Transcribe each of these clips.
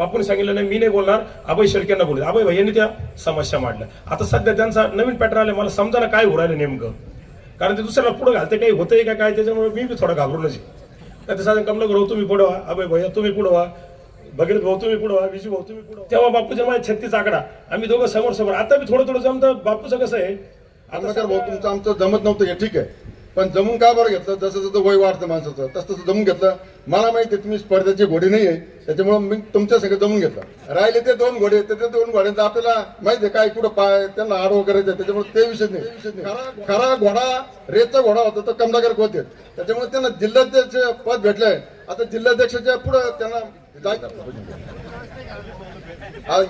बापूने सांगितलं नाही मी नाही बोलणार, अभय शेळकेंना बोलले. अभय भैयांनी त्या समस्या मांडल्या. आता सध्या त्यांचा नवीन पॅटर्न आले, मला समजायला काय हो राहिलं नेमकं, कारण ते दुसऱ्याला पुढे घालते काही होतंय का काय, त्याच्यामुळे मी बी थोडा घाबरूनच आहे. ते साधन कमलं भाऊ तुम्ही पुढे व्हा, अभय भैया तुम्ही पुढे व्हा, भगीरथ भाऊ तुम्ही पुढे व्हा, विजू भाऊ तुम्ही पुढे. तेव्हा बापूच्या माझ्या 36 आकडा, आम्ही दोघं समोर समोर. आता बी थोडं थोडं जमतं. बापूचं कसं आहे, आता भाऊ तुमचं आमचं जमत नव्हतं हे ठीक आहे, पण जमून का बरं घेतलं? जसं जसं वय वाढतं माणसाचं तसं तसं जमून घेतलं. मला माहिती आहे तुम्ही स्पर्धेची घोडी नाही आहे, त्याच्यामुळे मी तुमच्या सगळं जमून घेतलं. राहिले ते 2 घोडे, ते 2 घोड्यांचं आपल्याला माहिती आहे काय कुठं पाय त्यांना आडवं करायचं, त्याच्यामुळे ते विषय नाही. खरा घोडा रेचा घोडा होता तर कमलाकर होते, त्याच्यामुळे त्यांना जिल्हाध्यक्ष पद भेटलंय. आता जिल्हाध्यक्षाच्या पुढे त्यांना जायचं.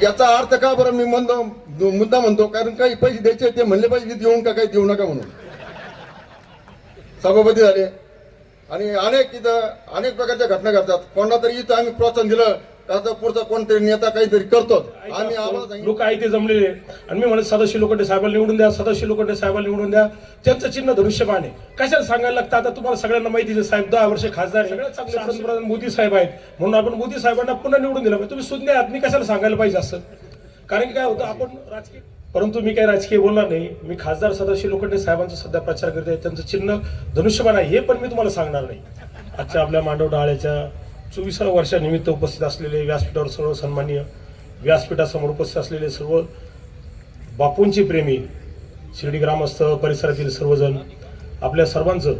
याचा अर्थ का बरं मी मुद्दा म्हणतो, कारण काही पैसे द्यायचे ते म्हणले पाहिजे देऊन का काही देऊ नका म्हणून सभापती झाले. आणि अनेक प्रकारच्या घटना घडतात. कोणाला तरी इथं आम्ही प्रोत्साहन दिलं तर पुढचा कोणतरी नेता काहीतरी करतो. आम्ही लोक आहे ते जमलेले आणि मी म्हणत सदाशिव लोखंडे साहेबांना निवडून द्या, सदाशिव लोखंडे साहेबांना निवडून द्या. त्यांचं चिन्ह धनुष्यबाण आहे. कशाला सांगायला लागतं? आता तुम्हाला सगळ्यांना माहिती आहे साहेब 10 वर्ष खासदार, सगळ्यात चांगले पंतप्रधान मोदी साहेब आहेत, म्हणून आपण मोदी साहेबांना पुन्हा निवडून दिलं पाहिजे. तुम्ही सुज्ञ आहात, मी कशाला सांगायला पाहिजे असं? कारण की काय होतं, आपण राजकीय, परंतु मी काही राजकीय बोलणार नाही. मी खासदार सदाशिव लोखंडे साहेबांचा सध्या प्रचार करते, त्यांचं चिन्ह धनुष्यबाण आहे हे पण मी तुम्हाला सांगणार नाही. आजच्या आपल्या मांडव डाळ्याच्या 24व्या वर्षानिमित्त उपस्थित असलेले, व्यासपीठावर सर्व सन्माननीय, व्यासपीठासमोर उपस्थित असलेले सर्व बापूंची प्रेमी, शिर्डी ग्रामस्थ, परिसरातील सर्वजण, आपल्या सर्वांचं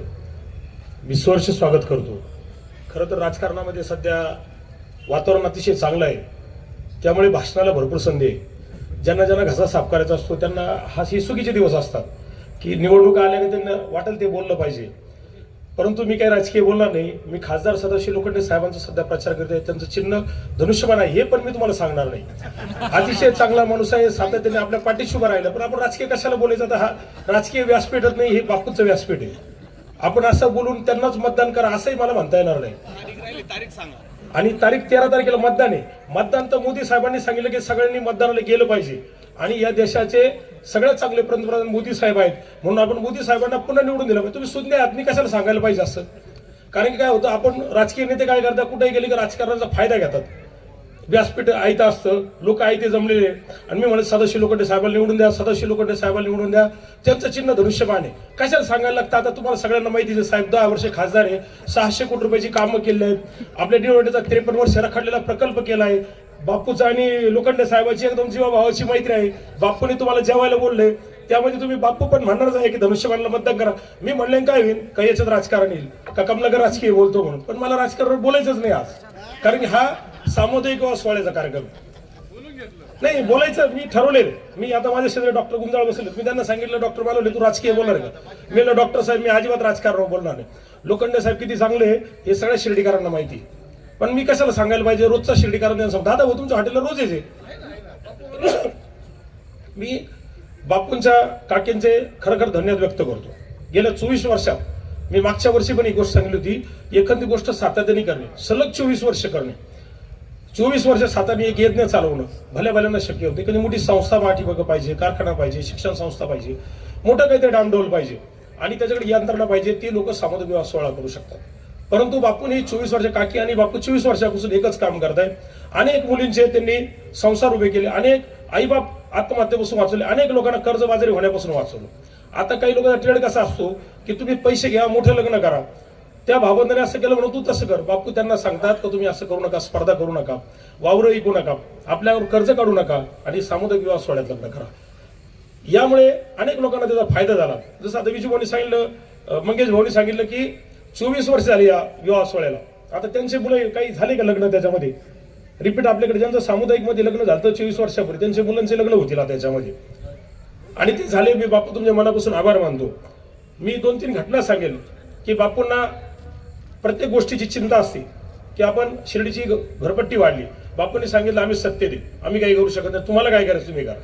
विश्वर्ष स्वागत करतो. खरं तर राजकारणामध्ये सध्या वातावरण अतिशय चांगलं आहे, त्यामुळे भाषणाला भरपूर संधी आहे. ज्यांना ज्यांना घसा साफ करायचा असतो त्यांना हे सुगीचे दिवस असतात की निवडणुका आल्या की त्यांना वाटेल ते बोललं पाहिजे. परंतु मी काही राजकीय बोलणार नाही. मी खासदार सदाशिव लोखंडे साहेबांचा सध्या प्रचार करते, त्यांचं चिन्ह धनुष्यबाण आहे हे पण मी तुम्हाला सांगणार नाही. अतिशय चांगला माणूस आहे, सातत्याने आपल्या पाठीशी उभा राहिला. पण आपण राजकीय कशाला बोलायचं? आता हा राजकीय व्यासपीठच नाही, हे बापूचं व्यासपीठ आहे. आपण असं बोलून त्यांनाच मतदान करा असंही मला म्हणता येणार नाही. आणि तारीख 13 तारखेला मतदान आहे. मतदान तर मोदी साहेबांनी सांगितलं की सगळ्यांनी मतदानाला गेलं पाहिजे आणि या देशाचे सगळ्यात चांगले पंतप्रधान मोदी साहेब आहेत, म्हणून आपण मोदी साहेबांना पुन्हा निवडून दिलं पाहिजे. तुम्ही सुज्ञ आहात, मी कशाला सांगायला पाहिजे असं? कारण की काय होतं, आपण राजकीय नेते काय करतात, कुठेही गेले की राजकारणाचा फायदा घेतात. व्यासपीठ आयतं असतं, लोक आहे ते जमलेले. आणि मी म्हणत सदाशिव लोखंडे साहेबांना निवडून द्या, सदाशिव लोखंडे साहेबांना निवडून द्या. त्यांचं चिन्ह धनुष्यबाण आहे. कशाला सांगायला लागतं? आता तुम्हाला सगळ्यांना माहिती आहे साहेब 10 वर्ष खासदार आहे, 600 कोटी रुपयाची कामं केली आहेत. आपल्या निवडणुकीचा 53 वर्ष रखडलेला प्रकल्प केला आहे. बापूचा आणि लोखंडे साहेबाची एकदम जीवाभावाची मैत्री आहे. बापूने तुम्हाला जेवायला बोलले, त्यामध्ये तुम्ही बापू पण म्हणणारच आहे की धनुष्यबाणला मतदान करा. मी म्हणले काय होईल, काही याच्यात राजकारण येईल का कमलाकर राजकीय बोलतो म्हणून, पण मला राजकारण बोलायचंच नाही आज. कारण की हा सामुदायिक सोहळ्याचा कार्यक्रम नाही, बोलायचं मी ठरवले. मी आता माझ्या शेजारी डॉक्टर गुंजाळ बसले, मी त्यांना सांगितलं डॉक्टर मालवले तू राजकीय बोलणार का? मी डॉक्टर साहेब मी अजिबात राजकारण बोलणार नाही. लोखंडे साहेब किती चांगले हे सगळ्या शिर्डीकरांना माहिती, पण मी कशाला सांगायला पाहिजे? रोजचा शिर्डीकरांना त्यांना सांगतो दादा हो तुमच्या हॉटेलला रोज यायचे. मी बापूंच्या काकींचे खरखर धन्यवाद व्यक्त करतो. गेल्या 24 वर्षात मी मागच्या वर्षी पण एक गोष्ट सांगितली होती, एखादी गोष्ट सातत्याने करणे, सलग 24 वर्ष करणे. 24 वर्ष सातत्याने एक यज्ञ चालवणं भल्या भल्यांना शक्य होते. कधी मोठी संस्था पाठीमागं पाहिजे, कारखाना पाहिजे, शिक्षण संस्था पाहिजे, मोठं काहीतरी डामडौल पाहिजे आणि त्याच्याकडे यंत्रणा पाहिजे, ती लोक सामुदायिक विवाह सोहळा करू शकतात. परंतु बापूंनी 24 वर्ष, काकी आणि बापू 24 वर्षापासून एकच काम करतायत. अनेक मुलींचे त्यांनी संसार उभे केले, अनेक आईबाप आत्महत्येपासून वाचवले, अनेक लोकांना कर्जबाजारी होण्यापासून वाचवलं. आता काही लोकांचा ट्रेड कसा असतो की तुम्ही पैसे घ्या, मोठं लग्न करा. त्या भावंदाने असं केलं म्हणून तू तसं कर. बापू त्यांना सांगतात की तुम्ही असं करू नका, स्पर्धा करू नका, वावरं विकू नका, आपल्यावर कर्ज काढू नका आणि सामुदायिक विवाह सोहळ्यात लग्न करा. यामुळे अनेक लोकांना त्याचा फायदा झाला. जसं आता विजू भाऊनी सांगितलं, मंगेश भाऊनी सांगितलं की 24 वर्ष झाली या विवाह सोहळ्याला. आता त्यांचे मुलं काही झाले का लग्न त्याच्यामध्ये रिपीट? आपल्याकडे ज्यांचं सामुदायिक मध्ये लग्न झालं 24 वर्षापूर्वी त्यांच्या मुलांचे लग्न होतील आता त्याच्यामध्ये, आणि ते झाले. मी बापू तुमच्या मनापासून आभार मानतो. मी 2-3 घटना सांगेल की बापूंना प्रत्येक गोष्टीची चिंता असते की आपण शिर्डीची घरपट्टी वाढली, बापूंनी सांगितलं आम्ही सत्तेत आहे, आम्ही काही करू शकत नाही, तुम्हाला काय करायचं तुम्ही करा.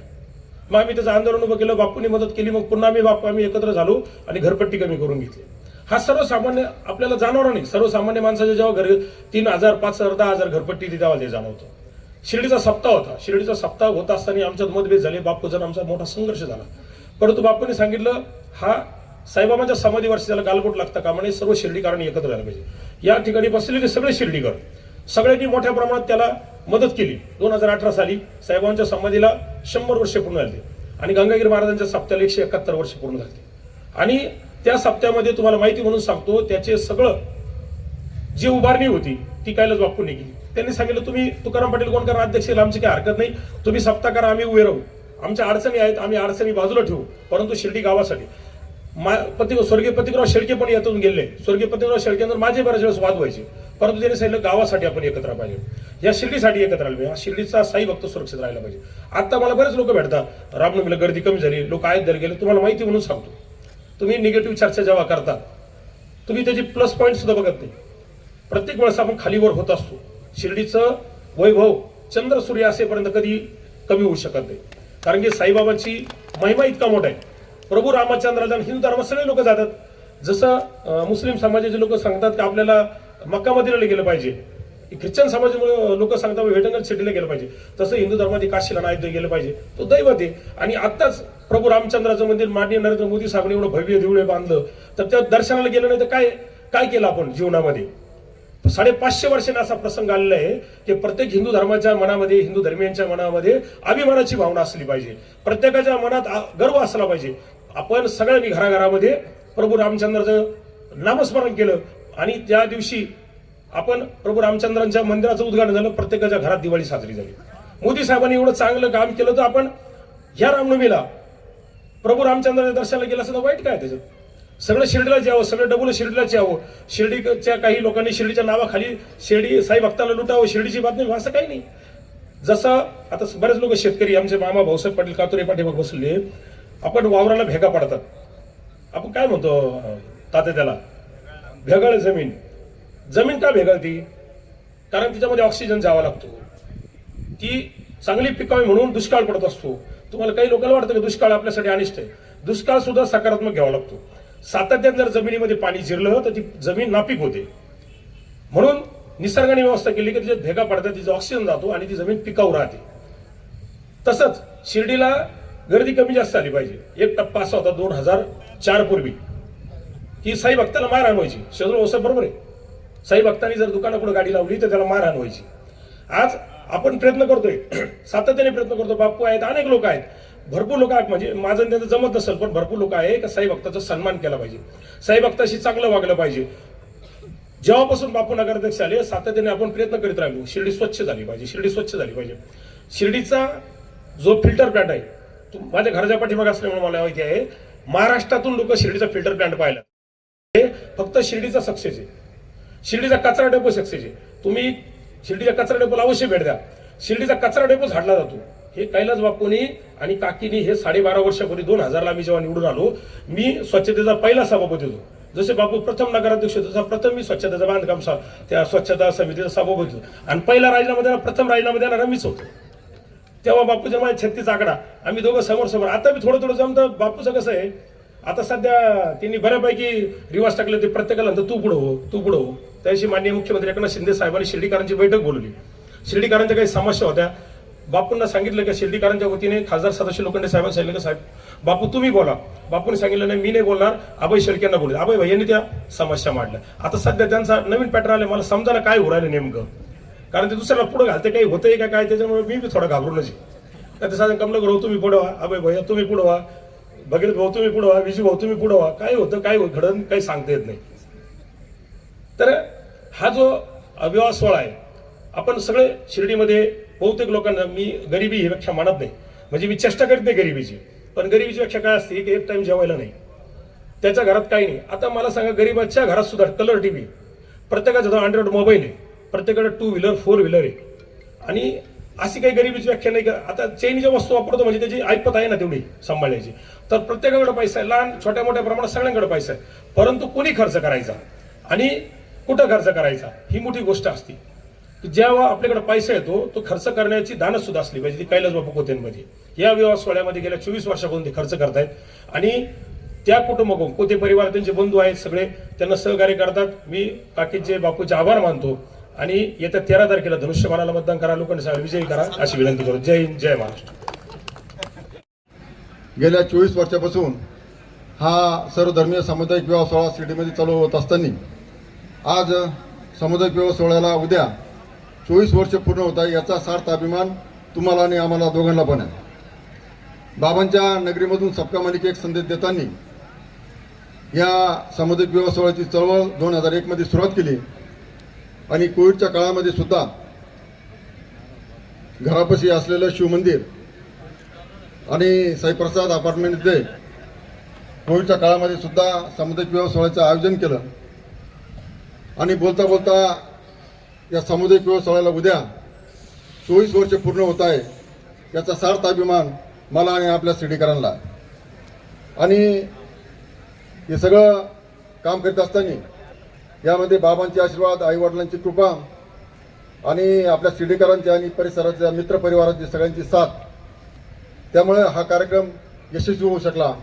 मग आम्ही त्याचं आंदोलन उभं केलं, बापूंनी मदत केली, मग पुन्हा आम्ही एकत्र झालो आणि घरपट्टी कमी करून घेतली. हा सर्वसामान्य आपल्याला जाणवणार नाही. सर्वसामान्य माणसाच्या जेव्हा घर 3,000, 5,000, 10,000 घरपट्टी तेव्हा ते जाणवतं. शिर्डीचा सप्ताह होता. शिर्डीचा सप्ताह होत असताना आमच्यात मतभेद झाले, बापूचा आमचा मोठा संघर्ष झाला. परंतु बापूंनी सांगितलं हा साईबाबांच्या समाधी वर्षी त्याला गालबोट लागतं का म्हणे, सर्व शिर्डीकरांनी एकत्र झालं पाहिजे. या ठिकाणी बसलेले सगळे शिर्डीकर सगळ्यांनी मोठ्या प्रमाणात त्याला मदत केली. 2018 साली साहेबांच्या समाधीला 100 वर्षे पूर्ण झाली आणि गंगागिरी महाराजांच्या सप्त्याला 171 वर्ष पूर्ण झाली. आणि त्या सप्त्यामध्ये तुम्हाला माहिती म्हणून सांगतो, त्याचे सगळं जी उभारणी होती ती कैलास बापूंनी केली. त्यांनी सांगितलं, तुम्ही तुकाराम पाटील कोणकर अध्यक्ष, आमची काही हरकत नाही, तुम्ही सप्ताह करा, आम्ही उभे राहू, आमच्या अडचणी आहेत, आम्ही अडचणी बाजूला ठेवू, परंतु शिर्डी गावासाठी. स्वर्गीय पतिकराव शेळके पण यातून गेले. स्वर्गीय पतिकराव शेळकेंवर माझे बऱ्याच वेळेस वाद व्हायचे, परंतु त्यांनी सांगितलं गावासाठी आपण एकत्र पाहिजे, या शिर्डीसाठी एकत्र राहिलं पाहिजे, शिर्डीचा साई भक्त सुरक्षित राहिला पाहिजे. आता मला बरेच लोक भेटतात, रामनवमीला गर्दी कमी झाली, लोक आहेत घरी गेले. तुम्हाला माहिती म्हणून सांगतो, तुम्ही निगेटिव्ह चर्चा जेव्हा करता तुम्ही त्याची प्लस पॉईंट सुद्धा बघत नाही. प्रत्येक वेळेस आपण खालीवर होत असतो. शिर्डीचं वैभव चंद्र सूर्य असेपर्यंत कधी कमी होऊ शकत नाही, कारण की साईबाबांची महिमा इतका मोठा आहे. प्रभू रामचंद्राला हिंदू धर्मात सगळे लोक जातात. जसं मुस्लिम समाजाचे लोक सांगतात की आपल्याला मक्का मदिनाला गेलं पाहिजे, ख्रिश्चन समाजामुळे लोक सांगतात वेटंगल सिटीला गेलं पाहिजे, तसं हिंदू धर्मात काशीला नाही गेलं पाहिजे. तो दैवत आहे. आणि आत्ताच प्रभू रामचंद्राचं मंदिर माननीय नरेंद्र मोदी साहेबांनी एवढं भव्य दिवळे बांधलं, तर त्या दर्शनाला गेलं नाही तर काय काय केलं आपण जीवनामध्ये. 550 वर्षांनी असा प्रसंग आलेला आहे की प्रत्येक हिंदू धर्माच्या मनामध्ये, हिंदू धर्मियांच्या मनामध्ये अभिमानाची भावना असली पाहिजे, प्रत्येकाच्या मनात गर्व असला पाहिजे. आपण सगळ्यांनी घराघरामध्ये प्रभू रामचंद्राचं नामस्मरण केलं आणि त्या दिवशी आपण प्रभू रामचंद्रांच्या मंदिराचं उद्घाटन झालं, प्रत्येकाच्या घरात दिवाळी साजरी झाली. मोदी साहेबांनी एवढं चांगलं काम केलं, तर आपण ह्या रामनवमीला प्रभू रामचंद्राच्या दर्शनाला गेलं असं तर वाईट काय त्याच्यात. सगळं शिर्डीलाच यावं, सगळं डबल शिर्डीलाच यावं. शिर्डीच्या काही लोकांनी शिर्डीच्या नावाखाली शिर्डी साई भक्ताला लुटावं, शिर्डीची बातमी असं काही नाही. जसं आता बरेच लोक शेतकरी, आमचे मामा भाऊसाहेब पाटील कातुरे पाठीमाग बसले, आपण वावराला भेगा पडतात, आपण काय म्हणतो तात्या त्याला, भेगाळ जमीन. जमीन का भेगाळती? कारण तिच्यामध्ये ऑक्सिजन जावा लागतो, ती चांगली पिकावी म्हणून दुष्काळ पडत असतो. तुम्हाला काही लोकांना वाटतं की दुष्काळ आपल्यासाठी अनिष्ट आहे, दुष्काळ सुद्धा सकारात्मक घ्यावा लागतो. सातत्याने जर जमिनीमध्ये पाणी जिरलं तर ती जमीन नापीक होते. म्हणून निसर्गाने व्यवस्था केली की तिच्यात भेगा पडतात, तिचा ऑक्सिजन जातो आणि ती जमीन पिकाऊ राहते. तसंच शिर्डीला गर्दी कमी जास्त झाली पाहिजे. एक टप्पा असा होता 2004 पूर्वी की साई भक्ताला मारहाण व्हायची. शेजूर व्यवसाय बरोबर आहे, साई भक्तांनी जर दुकानापुढे गाडी लावली तर त्याला मारहाण व्हायची. आज आपण प्रयत्न करतोय, सातत्याने प्रयत्न करतो. बापू आहेत, अनेक लोक आहेत, भरपूर लोक आहेत, म्हणजे माझं त्यांचं जमत नसेल पण भरपूर लोक आहे की साई भक्ताचा सन्मान केला पाहिजे, साई भक्ताशी चांगलं वागलं पाहिजे. जेव्हापासून बापू नगराध्यक्ष आले सातत्याने आपण प्रयत्न करीत राहिलो, शिर्डी स्वच्छ झाली पाहिजे, शिर्डी स्वच्छ झाली पाहिजे. शिर्डीचा जो फिल्टर प्लांट आहे, माझ्या घराच्या पाठीमागे असल्यामुळे मला माहिती आहे, महाराष्ट्रातून लोक शिर्डीचा फिल्टर प्लांट पाहिला. हे फक्त शिर्डीचा सक्सेस आहे, शिर्डीचा कचरा डेपो सक्सेस आहे. तुम्ही शिर्डीच्या कचरा डेपोला अवश्य भेट द्या. शिर्डीचा कचरा डेपो झाडला जातो. हे कैलास बापूंनी आणि काकीनी हे 12.5 वर्षापूर्वी 2000ला मी जेव्हा निवडून आलो, मी स्वच्छतेचा पहिला सभापती होतो. जसे बापू प्रथम नगराध्यक्ष होते, तसा प्रथम मी स्वच्छतेचा बांधकाम त्या स्वच्छता समितीचा सभापती होतो. आणि पहिला राजीनामा देणारा, प्रथम राजीनामा देणारा मीच होतो. तेव्हा बापूच्या माझ्या 36 आकडा, आम्ही दोघं समोर समोर. आता मी थोडं थोडं जमतं. बापूचं कसं आहे, आता सध्या त्यांनी बऱ्यापैकी रिवाज टाकले, ते प्रत्येकाला म्हणतात तू पुढं हो, तू पुढं हो. त्यादिवशी माननीय मुख्यमंत्री एकनाथ शिंदे साहेबांनी शिर्डीकरांची बैठक बोलवली. शिर्डीकरांच्या काही समस्या होत्या. बापूंना सांगितलं की शिर्डीकरांच्या वतीने खासदार सदाशिव लोखंडे साहेबांनी सांगितलं की साहेब बापू तुम्ही बोला. बापूंनी सांगितलं नाही मी नाही बोलणार, अभय शेळकेंना बोलले. अभय भैयांनी त्या समस्या मांडल्या. आता सध्या त्यांचा नवीन पॅटर्न आले, मला समजायला काय हो राहिलं नेमकं, कारण ते दुसऱ्याला पुढे घालते, काही होतंय का काय, त्याच्यामुळे मी बी थोडा घाबरूनच आहे. साधन कमलं भाऊ तुम्ही पुढं व्हा, अभय भैया तुम्ही पुढं व्हा, भगीरथ भाऊ तुम्ही पुढं व्हा, विजू भाऊ तुम्ही पुढं व्हा. काय होतं काय घडण काही सांगता येत नाही. तर हा जो विवाह सोहळा आहे, आपण सगळे शिर्डीमध्ये बहुतेक लोकांना, मी गरिबी ही व्याख्या मानत नाही, म्हणजे मी चेष्टा करीत नाही गरिबीची, पण गरिबीची व्याख्या काय असते की एक टाइम जेवायला नाही, त्याच्या घरात काही नाही. आता मला सांगा, गरीबाच्या घरात सुद्धा कलर टीव्ही, प्रत्येकाचा जो अँड्रॉइड मोबाईल आहे, प्रत्येकाकडे 2 व्हीलर 4 व्हीलर आहे. आणि अशी काही गरिबीची व्याख्या नाही का. आता चैनीच्या वस्तू वापरतो म्हणजे त्याची ऐपत आहे ना तेवढी सांभाळण्याची. तर प्रत्येकाकडे पैसा आहे, लहान छोट्या मोठ्या प्रमाणात सगळ्यांकडे पैसा आहे, परंतु कोणी खर्च करायचा आणि कुठं खर्च करायचा ही मोठी गोष्ट असते. जेव्हा आपल्याकडे पैसा येतो तो खर्च करण्याची दानत सुद्धा असली पाहिजे. ती कैलास बापू कोतेंमध्ये या विवाह सोहळ्यामध्ये गेल्या 24 वर्षापासून ते खर्च करतायत. आणि त्या कुटुंबाकडून कोते परिवार, त्यांचे बंधू आहेत सगळे, त्यांना सहकार्य करतात. मी काकीचे बापूचे आभार मानतो. आणि येत्या 13 तारखेला धनुष्यबाणाला मतदान करा, लोकांनी विजयी करा अशी विनंती करू. जय हिंद, जय महाराष्ट्र. गेल्या 24 वर्षापासून हा सर्वधर्मीय सामुदायिक विवाह सोहळा शिर्डीमध्ये चालू होत असताना आज सामुदायिक विवाह सोहळ्याला उद्या 24 वर्ष पूर्ण होत आहे, याचा सार्थ अभिमान तुम्हाला आणि आम्हाला दोघांना पण आहे. बाबांच्या नगरीमधून सबका मालिक एक संदेश देताना या सामुदायिक विवाह सोहळ्याची चळवळ 2001 मध्ये सुरुवात केली आणि कोविडच्या काळामध्ये सुद्धा घरापाशी असलेलं शिवमंदिर आणि साईप्रसाद अपार्टमेंटमध्ये कोविडच्या काळामध्ये सुद्धा सामुदायिक विवाह सोहळ्याचं आयोजन केलं आणि बोलता बोलता या सामुदायिक विवाह सोहळ्याला उद्या 24 वर्ष पूर्ण होत आहे, याचा सार्थ अभिमान मला आणि आपल्या सिडीकरांना. आणि हे सगळं काम करीत असताना यामध्ये बाबांचे आशीर्वाद, आईवडिलांची कृपा आणि आपल्या सिडीकरांची आणि परिसराच्या मित्रपरिवाराची सगळ्यांची साथ, त्यामुळे हा कार्यक्रम यशस्वी होऊ शकला.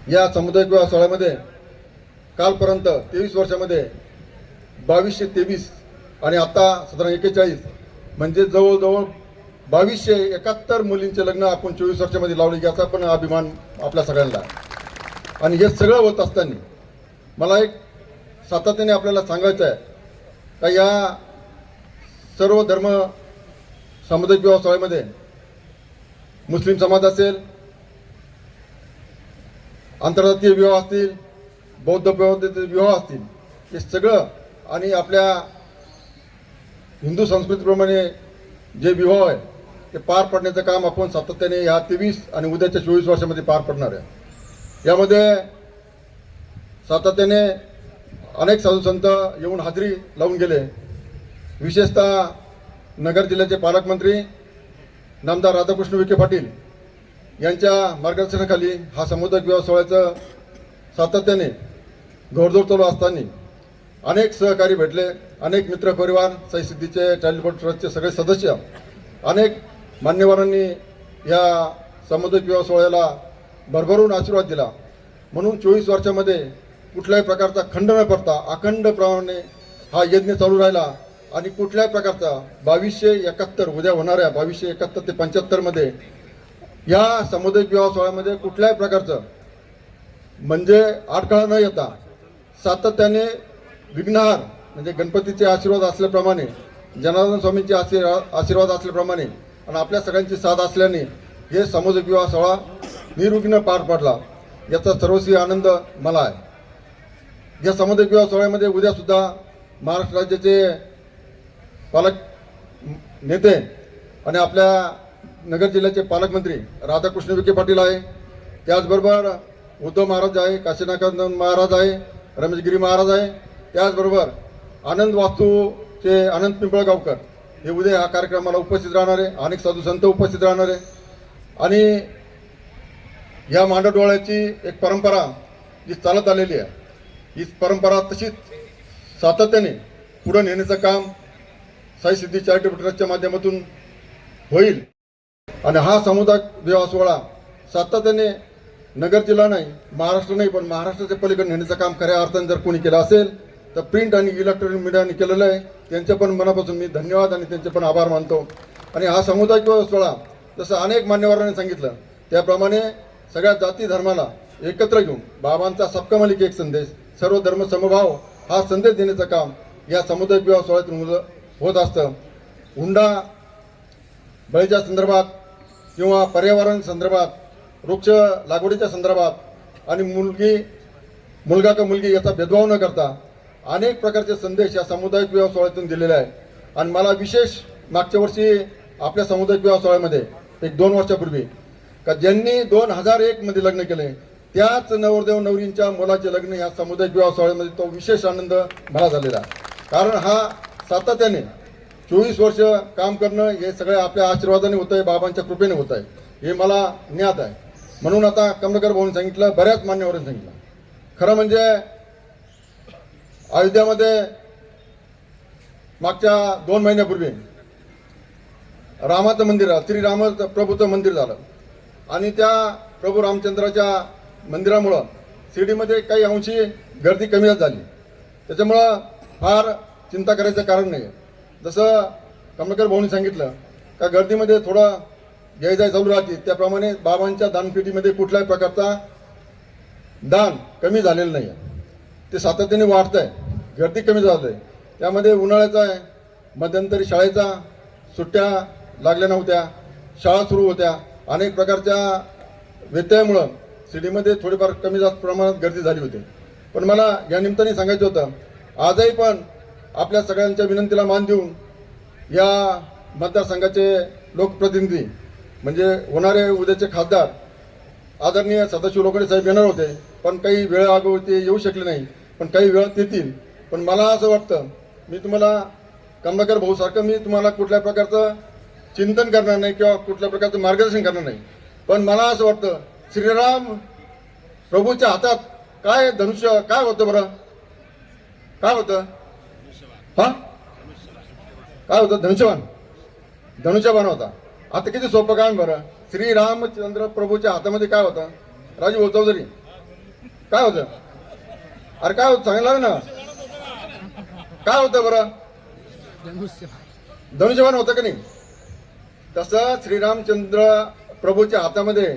या सामुदायिक विवाह सोहळ्यामध्ये कालपर्यंत 23 वर्षामध्ये 2223 आणि आता साधारण 41 म्हणजे जवळजवळ 2271 मुलींचे लग्न आपण 24 वर्षामध्ये लावले, याचा पण अभिमान आपल्या सगळ्यांना. आणि हे सगळं होत असताना मला एक सातत्याने आपल्याला सांगायचं आहे का या सर्व धर्म सामुदायिक विवाह सोहळ्यामध्ये मुस्लिम समाज असेल, आंतरजातीय विवाह असतील, बौद्ध विवाह असतील, हे सगळं आणि आपल्या हिंदू संस्कृतीप्रमाणे जे विवाह आहे ते पार पडण्याचं काम आपण सातत्याने या 23 आणि उद्याच्या 24 वर्षामध्ये पार पडणार आहे. यामध्ये सातत्याने अनेक साधू संत येऊन हजेरी लावून गेले. विशेषतः नगर जिल्ह्याचे पालकमंत्री नामदार राधाकृष्ण विखे पाटील यांच्या मार्गदर्शनाखाली हा सामुदायिक विवाह सोहळ्याचं सातत्याने घोडदौड चालू असताना अनेक सहकारी भेटले, अनेक मित्रपरिवार, सहीसिद्धीचे चॅरिटेबल ट्रस्टचे सगळे सदस्य, अनेक मान्यवरांनी या सामुदायिक विवाह सोहळ्याला भरभरून आशीर्वाद दिला. म्हणून 24 वर्षामध्ये कुठल्याही प्रकारचा खंड न पडता अखंडप्रमाणे हा यज्ञ चालू राहिला आणि कुठल्याही प्रकारचा 2271 उद्या होणाऱ्या 2271 ते 75 मध्ये या सामुदायिक विवाह सोहळ्यामध्ये कुठल्याही प्रकारचं म्हणजे अडथळा न येता सातत्याने विघ्नहार म्हणजे गणपतीचे आशीर्वाद असल्याप्रमाणे, जनार्दन स्वामींचे आशीर्वाद असल्याप्रमाणे आणि आपल्या सगळ्यांची साथ असल्याने हे सामुदायिक विवाह सोहळा निर्विघ्न पार पडला, याचा सर्वस्वी आनंद मला आहे. या सामुदायिक विवाह सोहळ्यामध्ये उद्या सुद्धा महाराष्ट्र राज्याचे पालक नेते आणि आपल्या नगर जिल्ह्याचे पालकमंत्री राधाकृष्ण विखे पाटील आहे, त्याचबरोबर उद्धव महाराज आहे, काशीनाथ महाराज आहे, रमेशगिरी महाराज आहे, त्याचबरोबर आनंद वास्तूचे आनंद पिंपळगावकर हे उद्या या कार्यक्रमाला उपस्थित राहणार आहे. अनेक साधू संत उपस्थित राहणार आहे. आणि या मांडवडोळ्याची एक परंपरा जी चालत आलेली आहे, ही परंपरा तशीच सातत्याने पुढे नेण्याचं काम साई सिद्धी चॅरिटेबल ट्रस्टच्या माध्यमातून होईल. आणि हा सामुदायिक विवाह सोहळा सातत्याने नगर जिल्हा नाही, महाराष्ट्र नाही, पण महाराष्ट्राच्या पलीकडे नेण्याचं काम खऱ्या अर्थाने जर कोणी केलं असेल तर प्रिंट आणि इलेक्ट्रॉनिक मीडियाने केलेलं आहे. त्यांचे पण मनापासून मी धन्यवाद आणि त्यांचे पण आभार मानतो. आणि हा सामुदायिक विवाह सोहळा जसं अनेक मान्यवरांनी सांगितलं त्याप्रमाणे सगळ्या जाती धर्माला एकत्र घेऊन बाबांचा सबका मालिक एक संदेश, सर्व धर्म समभाव हा संदेश देण्याचं काम या सामुदायिक विवाह सोहळ्यातून होत असतं. हुंडा बळीच्या संदर्भात किंवा पर्यावरण संदर्भात, वृक्ष लागवडीच्या संदर्भात आणि मुलगा का मुलगी याचा भेदभाव न करता अनेक प्रकारचे संदेश या सामुदायिक विवाह सोहळ्यातून दिलेले आहेत. आणि मला विशेष मागच्या वर्षी आपल्या सामुदायिक विवाह सोहळ्यामध्ये 1-2 वर्षापूर्वी का ज्यांनी 2001 मध्ये लग्न केले त्याच नवरदेव नवरींच्या मुलाचे लग्न या सामुदायिक विवाह सोहळ्यामध्ये तो विशेष आनंद मला झालेला. कारण हा सातत्याने 24 वर्ष काम करणं हे सगळ्या आपल्या आशीर्वादाने होत आहे, बाबांच्या कृपेने होत आहे, हे मला ज्ञात आहे. म्हणून आता कमलकर भाऊंनी सांगितलं, बऱ्याच मान्यवरांनी सांगितलं, खरं म्हणजे अयोध्यामध्ये मागच्या 2 महिन्यापूर्वी रामाचं मंदिर, श्रीराम प्रभूचं मंदिर झालं आणि त्या प्रभू रामचंद्राच्या मंदिरामुळं शिर्डीमध्ये काही अंशी गर्दी कमी झाली. त्याच्यामुळं फार चिंता करायचं कारण नाही. जसं कमलकर भाऊंनी सांगितलं का गर्दीमध्ये थोडं जाय चालू राहते, त्याप्रमाणे बाबांच्या दानपेटीमध्ये कुठल्याही प्रकारचा दान कमी झालेलं नाही आहे, ते सातत्याने वाढतंय, गर्दी कमी झाली आहे. त्यामध्ये उन्हाळ्याचा मध्यंतरी शाळेचा सुट्ट्या लागल्या नव्हत्या, शाळा सुरू होत्या, अनेक प्रकारच्या व्यत्ययामुळं सिटीमध्ये थोडीफार कमी जास्त प्रमाणात गर्दी झाली होती. पण मला या निमित्ताने सांगायचं होतं, आजही पण आपल्या सगळ्यांच्या विनंतीला मान देऊन या मतदारसंघाचे लोकप्रतिनिधी म्हणजे होणारे उद्याचे खासदार आदरणीय सदाशिव लोखंडे साहेब येणार होते, पण काही वेळ अगोदर ते येऊ शकले नाही, पण काही वेळात येतील. पण मला असं वाटतं, मी तुम्हाला कमलाकर भाऊ सारखं मी तुम्हाला कुठल्या प्रकारचं चिंतन करणार नाही किंवा कुठल्या प्रकारचं मार्गदर्शन करणार नाही, पण मला असं वाटतं श्रीराम प्रभूच्या हातात काय धनुष्य काय होतं बरं, काय होतं, हा काय होतं, धनुष्यबाण होता. आता किती सोपं काम बरं, श्रीरामचंद्र प्रभूच्या हातामध्ये काय होतं, राजू भाऊ चौधरी काय होतं, अरे काय होतं सांगितलं ना, काय होतं बरं, धनुष्यबाण होतं का नाही. तसं श्रीरामचंद्र प्रभूच्या हातामध्ये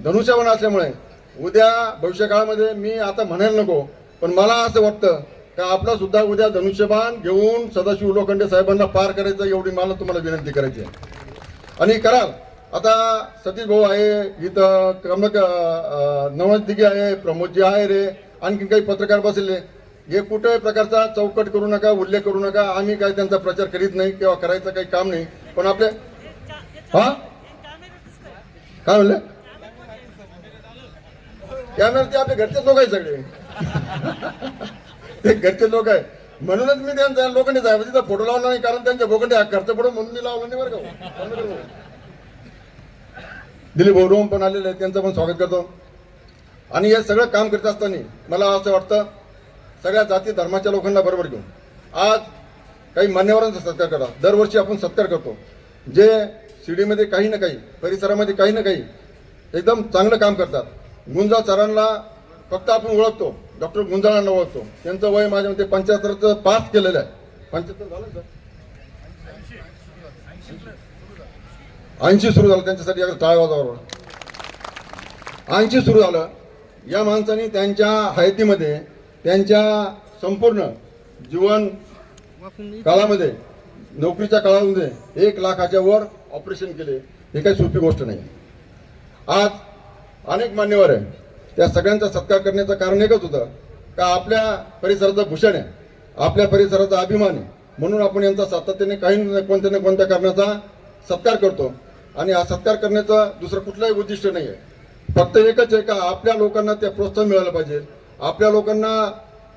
धनुष्यबाण असल्यामुळे उद्या भविष्यकाळामध्ये मी आता म्हणायला नको, पण मला असं वाटतं का आपला सुद्धा उद्या धनुष्यबाण घेऊन सदाशिव लोखंडे साहेबांना पार करायचं एवढी मला तुम्हाला विनंती करायची आहे. आणि कराल. आता सतीश भाऊ आहे इथं, नवनाथ दिघे आहे, प्रमोदजी आहे रे, आणखी काही पत्रकार बसले, हे कुठल्याही प्रकारचा चौकट करू नका, उल्लेख करू नका. आम्ही काय त्यांचा प्रचार करीत नाही किंवा करायचं काही काम नाही, पण आपले हा काय म्हणलं कॅमेरा ते आपले घरचे लोक आहे सगळे ते घरचे लोक आहे, म्हणूनच मी त्यांच्या लोकांनी साहेबांचा फोटो लावला नाही, कारण त्यांच्या बोकंडे खर्च पडून म्हणून मी लावला नाही बरं का. दिलीप भाऊ रोम पण आलेले आहेत, त्यांचं पण स्वागत करतो. आणि हे सगळं काम करत असताना मला असं वाटतं सगळ्या जाती धर्माच्या लोकांना बरोबर घेऊन आज काही मान्यवरांचा सत्कार करा. दरवर्षी आपण सत्कार करतो, जे शिर्डीमध्ये काही ना काही, परिसरामध्ये काही ना काही एकदम चांगलं काम करतात. गुंजाळ सरांना फक्त आपण ओळखतो, डॉक्टर गुंजाळांना ओळखतो, त्यांचं वय माझ्या मते 75चं पास केलेलं आहे. 75 झालं सर, 80 सुरू झालं त्यांच्यासाठी, टाळ वाजवावर 80 सुरू झालं. या माणसांनी त्यांच्या हयातीमध्ये त्यांच्या संपूर्ण जीवन काळामध्ये नोकरीच्या काळामध्ये 1 लाखाच्या वर ऑपरेशन केले. हे काही सोपी गोष्ट नाही. आज अनेक मान्यवर आहे, त्या सगळ्यांचा सत्कार करण्याचं कारण एकच होतं का आपल्या परिसराचं भूषण आहे, आपल्या परिसराचा अभिमान आहे, म्हणून आपण यांचा सातत्याने काही ना कोणत्या कारणाचा सत्कार करतो. आणि हा सत्कार करण्याचं दुसरं कुठलंही उद्दिष्ट नाही आहे, फक्त एकच आहे का आपल्या लोकांना ते प्रोत्साहन मिळालं पाहिजे, आपल्या लोकांना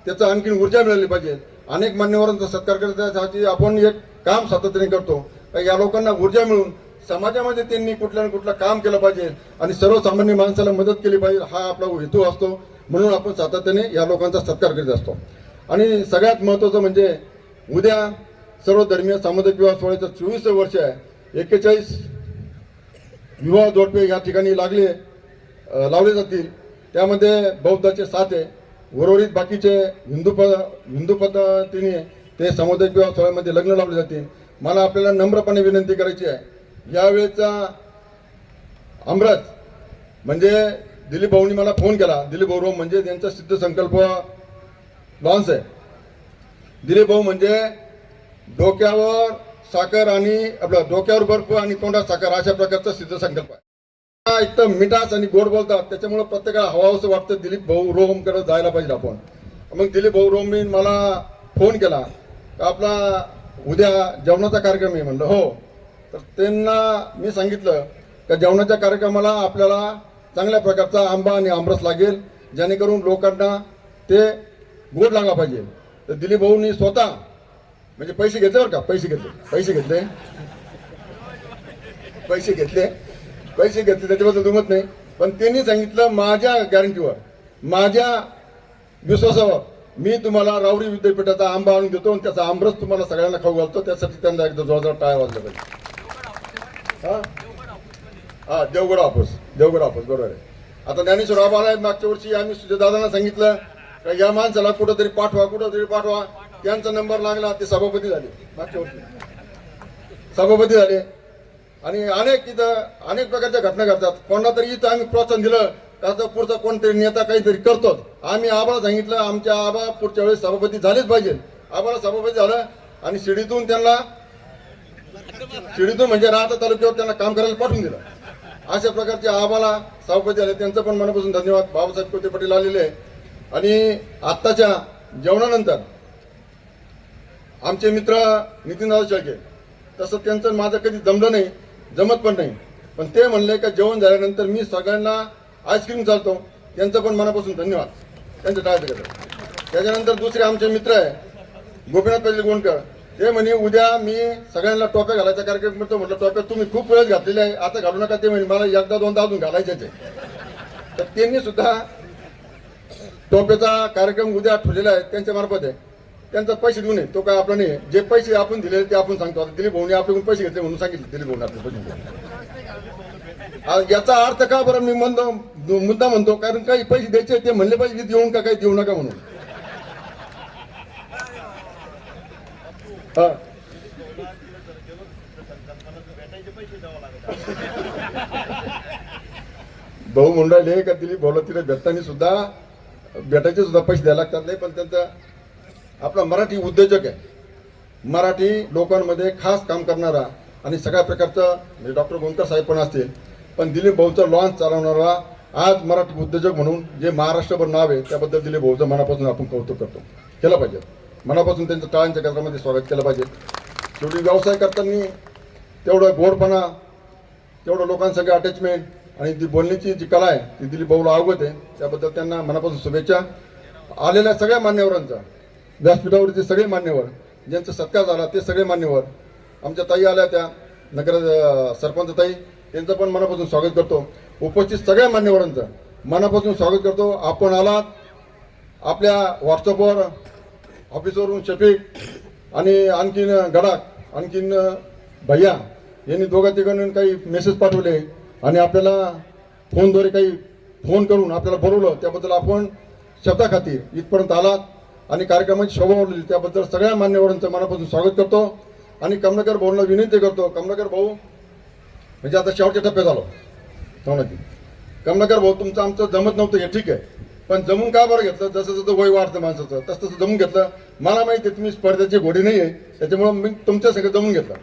त्याचं आणखी ऊर्जा मिळाली पाहिजे. अनेक मान्यवरांचा सत्कार करण्यासाठी आपण एक काम सातत्याने करतो, या लोकांना ऊर्जा मिळून समाजामध्ये त्यांनी कुठलं ना कुठलं काम केलं पाहिजे आणि सर्वसामान्य माणसाला मदत केली पाहिजे, हा आपला हेतू असतो. म्हणून आपण सातत्याने या लोकांचा सत्कार करीत असतो. आणि सगळ्यात महत्त्वाचं म्हणजे उद्या सर्वधर्मीय सामुदायिक विवाह सोहळ्याचं 24 वर्ष आहे. 41 विवाह जोडपे या ठिकाणी लावले जातील. त्यामध्ये बौद्धाचे 7 आहे, उर्वरित बाकीचे हिंदू पद्धतीने ते सामुदायिक विवाह सोहळ्यामध्ये लग्न लावले जातील. मला आपल्याला नम्रपणे विनंती करायची आहे, यावेळेचा आमरस म्हणजे दिलीप भाऊनी मला फोन केला. दिलीप भाऊ रोम म्हणजे त्यांचा सिद्ध संकल्प लॉन्च आहे. दिलीप भाऊ म्हणजे डोक्यावर साखर आणि आपलं डोक्यावर बर्फ आणि तोंडात साखर अशा प्रकारचा सिद्ध संकल्प आहे. एकदम मिठास आणि गोड बोलतात, त्याच्यामुळे प्रत्येकाला हवावंसं वाटतं दिलीप भाऊ रोम कडे जायला पाहिजे आपण. मग दिलीप भाऊ रोमनी मला फोन केला, आपला उद्या जेवणाचा कार्यक्रम आहे. म्हणलं हो. तर त्यांना मी सांगितलं का जेवणाच्या कार्यक्रमाला आपल्याला चांगल्या प्रकारचा आंबा आणि आमरस लागेल, जेणेकरून लोकांना ते गोड लागला पाहिजे. तर दिलीप भाऊंनी स्वतः म्हणजे पैसे घेतले बरं का, पैसे घेतले त्याच्याबद्दल दुमत नाही, पण त्यांनी सांगितलं माझ्या गॅरंटीवर, माझ्या विश्वासावर मी तुम्हाला राऊरी विद्यापीठाचा आंबा आणून देतो आणि त्याचा आमरस तुम्हाला सगळ्यांना खाऊ घालतो. त्यासाठी त्यांना एकदा जोरदार टाळ्या वाजल्या पाहिजे. हा देवगड ऑफिस बरोबर आहे. आता ज्ञानेश्वर बाबा आला मागच्या वर्षी, आम्ही सुजयदादांना सांगितलं का या माणसाला कुठंतरी पाठवा. त्यांचा नंबर लागला, ते सभापती झाले. मागच्या वर्षी सभापती झाले. आणि अनेक प्रकारच्या घटना घडतात. कोणाला तरी इथं आम्ही प्रोत्साहन दिलं का पुढचा कोणतरी नेता काहीतरी करतो. आम्ही आबाला सांगितलं आमच्या आबा पुढच्या वेळेस सभापती झालेच पाहिजे. आबाला सभापती झालं आणि शिर्डीतून त्यांना शिर्डीतून म्हणजे राहता तालुक्यावर त्यांना काम करायला पाठवून दिलं. अशा प्रकारचे आम्हाला सभापती आले, त्यांचं पण मनापासून धन्यवाद. बाबासाहेब कोते पाटील आलेले आहे. आणि आत्ताच्या जेवणानंतर आमचे मित्र नितीनदादा शेळके, तसं त्यांचं माझं कधी जमलं नाही, जमत पण नाही, पण ते म्हणले का जेवण झाल्यानंतर मी सगळ्यांना आईस्क्रीम चालतो. त्यांचं पण मनापासून धन्यवाद, त्यांचं टाळतं करतो. त्याच्यानंतर दुसरे आमचे मित्र आहे गोपीनाथ पाटील गोंडकर, ते म्हणे उद्या मी सगळ्यांना टोप्या घालायचा कार्यक्रम करतो. म्हटलं टोप्या तुम्ही खूप वेळेस घातलेल्या आहे, आता घालू नका. ते म्हणे मला एकदा दोनदा अजून घालायचेच आहे. तर त्यांनी सुद्धा टोप्याचा कार्यक्रम उद्या ठेवलेला आहे, त्यांच्या मार्फत आहे. त्यांचा पैसे देऊ नये, तो काय आपला नाही. जे पैसे आपण दिलेले ते आपण सांगतो. आता दिलीप भाऊने आपल्याकडून पैसे घेतले म्हणून सांगितले, दिलीप भाऊने आपले पैसे घेतले. याचा अर्थ का बरं मी मुद्दा म्हणतो, कारण काही पैसे द्यायचे ते म्हणले पाहिजे देऊन का काही देऊ नका म्हणून. हा भाऊ म्हणले का दिलीप भाऊला तिला भेटताना सुद्धा भेटायचे सुद्धा पैसे द्यायला लागतात. नाही, पण त्यांचा आपला मराठी उद्योजक आहे, मराठी लोकांमध्ये खास काम करणारा आणि सगळ्या प्रकारचं म्हणजे डॉक्टर गोंडकर साहेब पण असतील, पण दिलीप भाऊचं लॉन्च चालवणारा आज मराठी उद्योजक म्हणून जे महाराष्ट्रभर नाव आहे, त्याबद्दल दिलीप भाऊचं मनापासून आपण कौतुक करतो, केलं पाहिजे. मनापासून त्यांचं टाळ्यांच्या गजरामध्ये स्वागत केलं पाहिजे. शेवटी व्यवसाय करताना तेवढं गोडपणा, तेवढं लोकांसंग अटॅचमेंट आणि ती बोलण्याची जी कला आहे ती दिलीप भाऊला अवगत आहे. त्याबद्दल त्यांना मनापासून शुभेच्छा. आलेल्या सगळ्या मान्यवरांचा, व्यासपीठावरचे सगळे मान्यवर, ज्यांचा सत्कार झाला ते सगळे मान्यवर, आमच्या ताई आल्या त्या नगर सरपंच ताई, त्यांचं पण मनापासून स्वागत करतो. उपस्थित सगळ्या मान्यवरांचं मनापासून स्वागत करतो. आपण आलात, आपल्या व्हॉट्सअपवर ऑफिसवरून शफीक आणि आणखीन गडाख, आणखीन भैया यांनी दोघा तिघांनी काही मेसेज पाठवले आणि आपल्याला फोनद्वारे काही फोन करून आपल्याला बोलवलं, त्याबद्दल आपण शब्दाखातीर इथपर्यंत आलात आणि कार्यक्रमाची शोभा वाढवली, त्याबद्दल सगळ्या मान्यवरांचं मनापासून स्वागत करतो. आणि कमलाकर भाऊंना विनंती करतो, कमलाकर भाऊ म्हणजे आता शेवटच्या टप्प्यात आलो सांगण्याची. कमलाकर भाऊ, तुमचं आमचं जमत नव्हतं हे ठीक आहे, पण जमून का बरं घेतलं? जसं जसं वय वाढतं माणसाचं तसं तसं जमून घेतलं. मला माहिती आहे तुम्ही स्पर्धेची घोडी नाही आहे, त्याच्यामुळं मी तुमच्या सगळं जमून घेतलं.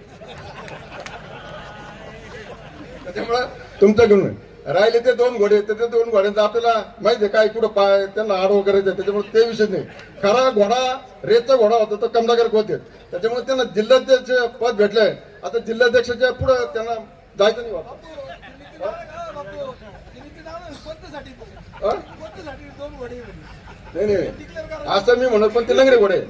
त्याच्यामुळं तुमचं घेऊन राहिले ते दोन घोडे, तर ते दोन घोड्यांचं आपल्याला माहिती आहे काय कुठं पाय त्यांना आडवं करायचं, त्याच्यामुळे ते विषय नाही. खरा घोडा रेतचा घोडा होता तर कमलाकर होते, त्याच्यामुळे त्यांना जिल्हाध्यक्ष पद भेटलंय. आता जिल्हाध्यक्षाच्या पुढे त्यांना जायचं नाही वाटत. नाही नाही असं मी म्हणत, पण ते लंगडे घोडे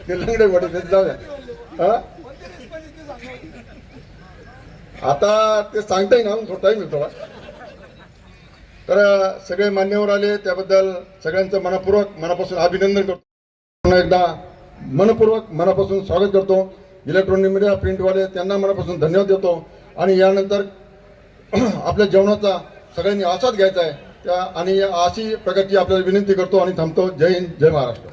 ते लंगडे घोडे ते जाऊ द्या. आता ते सांगता येईल ना, थोडा टाईम थोडा. तर सगळे मान्यवर आले, त्याबद्दल सगळ्यांचं मनापासून अभिनंदन करतो. पुन्हा एकदा मनापासून स्वागत करतो. इलेक्ट्रॉनिक मीडिया प्रिंटवाले त्यांना मनापासून धन्यवाद देतो. आणि यानंतर आपल्या जेवणाचा सगळ्यांनी आस्वाद घ्यायचा आहे, त्या आणि अशी प्रकारची आपल्याला विनंती करतो आणि थांबतो. जय हिंद, जय महाराष्ट्र.